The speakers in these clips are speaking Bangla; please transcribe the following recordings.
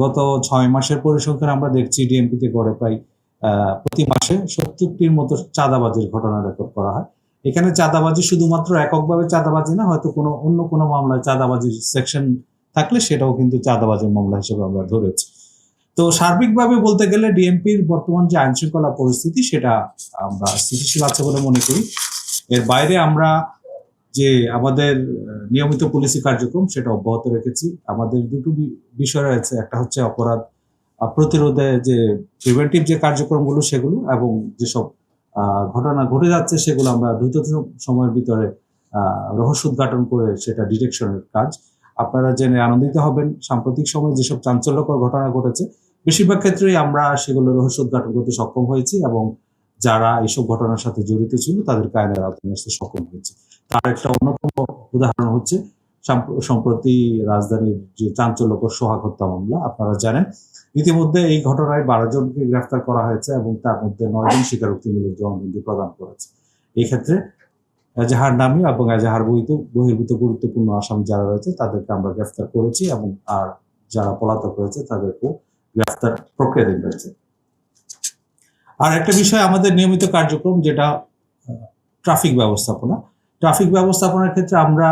গত 6 মাসের পরিসংখ্যান আমরা দেখছি ডিএমপিতে গড়ে প্রায় প্রতি মাসে 70টির মতো চাঁদাবাজির ঘটনা রেকর্ড করা হয়। এখানে চাঁদাবাজি শুধুমাত্র এককভাবে চাঁদাবাজি না, হয়তো অন্য কোনো মামলায় চাঁদাবাজির সেকশন থাকলে সেটাও কিন্তু চাঁদাবাজির মামলা হিসেবে আমরা ধরেছি। তো সার্বিকভাবে বলতে গেলে ডিএমপির বর্তমান যে আইন শৃঙ্খলা পরিস্থিতি সেটা আমরা স্থিতিশীল আছে বলে মনে করি। এর বাইরে আমরা যে আমাদের নিয়মিত পুলিশি কার্যক্রম সেটা অব্যাহত রেখেছি। আমাদের দুটো বিষয় রয়েছে, একটা হচ্ছে অপরাধ প্রতিরোধে যে প্রিভেন্টিভ যে কার্যক্রমগুলো সেগুলো, এবং যেসব ঘটনা ঘটে যাচ্ছে সেগুলো আমরা দ্রুত সময়ের ভিতরে রহস্য উদ্ঘাটন করে সেটা ডিটেকশনের কাজ। আপনারা জেনে আনন্দিত হবেন, সাম্প্রতিক সময়ে যেসব চাঞ্চল্যকর ঘটনা ঘটেছে বেশিরভাগ ক্ষেত্রেই আমরা সেগুলো রহস্য উদ্ঘাটন করতে সক্ষম হয়েছি, এবং যারা এইসব ঘটনার সাথে জড়িত ছিল তাদেরকে আইনের আওতায় আসতে সক্ষম হয়েছে। তার একটা অন্যতম উদাহরণ হচ্ছে সম্প্রতি রাজধানীর যে চাঞ্চল্যকর সোহাগ হত্যা মামলা। আপনারা জানেন ইতিমধ্যে এই ঘটনায় 12 জনকে গ্রেফতার করা হয়েছে এবং তার মধ্যে 9 জন স্বীকারোক্তিমূলক জবানবন্দি প্রদান করেছে। এই ক্ষেত্রে এজাহার নামী এবং এজাহার বহির্ভূত গুরুত্বপূর্ণ আসামি যারা রয়েছে তাদেরকে আমরা গ্রেফতার করেছি, এবং আর যারা পলাতক রয়েছে তাদেরকেও গ্রেফতার প্রক্রিয়াধীন রয়েছে। আর একটা বিষয় আমাদের নিয়মিত কার্যক্রম, যেটা ট্রাফিক ব্যবস্থাপনা। ট্রাফিক ব্যবস্থাপনার ক্ষেত্রে আমরা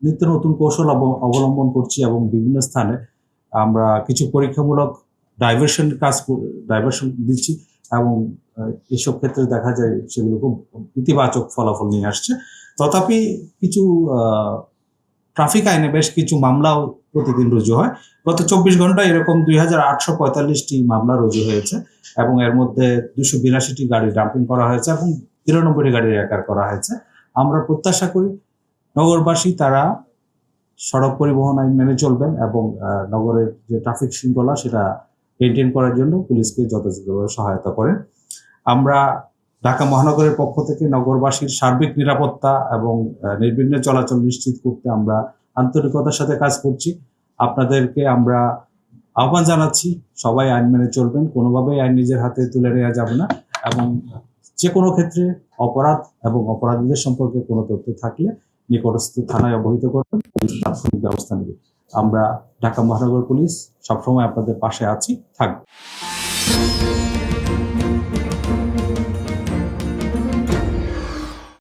নিত্য নতুন কৌশল অবলম্বন করছি, এবং বিভিন্ন স্থানে আমরা কিছু পরীক্ষামূলক ডাইভারশন দিচ্ছি, এবং এসব ক্ষেত্রে দেখা যায় সেগুলো খুব ইতিবাচক ফলাফল নিয়ে আসছে। তথাপি কিছু ট্রাফিক আইনে বেশ কিছু মামলাও প্রতিদিন রুজু হয়। গত 24 ঘন্টায় এরকম 2845টি মামলা রুজু হয়েছে, এবং এর মধ্যে 282টি গাড়ি ডাম্পিং করা হয়েছে এবং 93টি গাড়ি রেকার করা হয়েছে। আমরা প্রত্যাশা করি নগরবাসী তারা সড়ক পরিবহন আইন মেনে চলবেন, এবং নগরের যে ট্রাফিক শৃঙ্খলা সেটা মেনটেন করার জন্য পুলিশকে যথাযথভাবে সহায়তা করেন। আমরা ঢাকা মহানগরের পক্ষ থেকে নগরবাসীর সার্বিক নিরাপত্তা এবং নির্বিঘ্নে চলাচল নিশ্চিত করতে আমরা আন্তরিকতার সাথে কাজ করছি। আপনাদেরকে আমরা আহ্বান জানাচ্ছি, সবাই আইন মেনে চলবেন, কোনোভাবেই আইন নিজের হাতে তুলে নেওয়া যাবে না, এবং যে কোনো ক্ষেত্রে অপরাধ এবং অপরাধীদের সম্পর্কে কোনো তথ্য থাকলে নিকটস্থ থানায় অবহিত করবেন, পুলিশ তাৎক্ষণিক ব্যবস্থা নেবে। আমরা ঢাকা মহানগর পুলিশ সবসময় আপনাদের পাশে আছি, থাকব।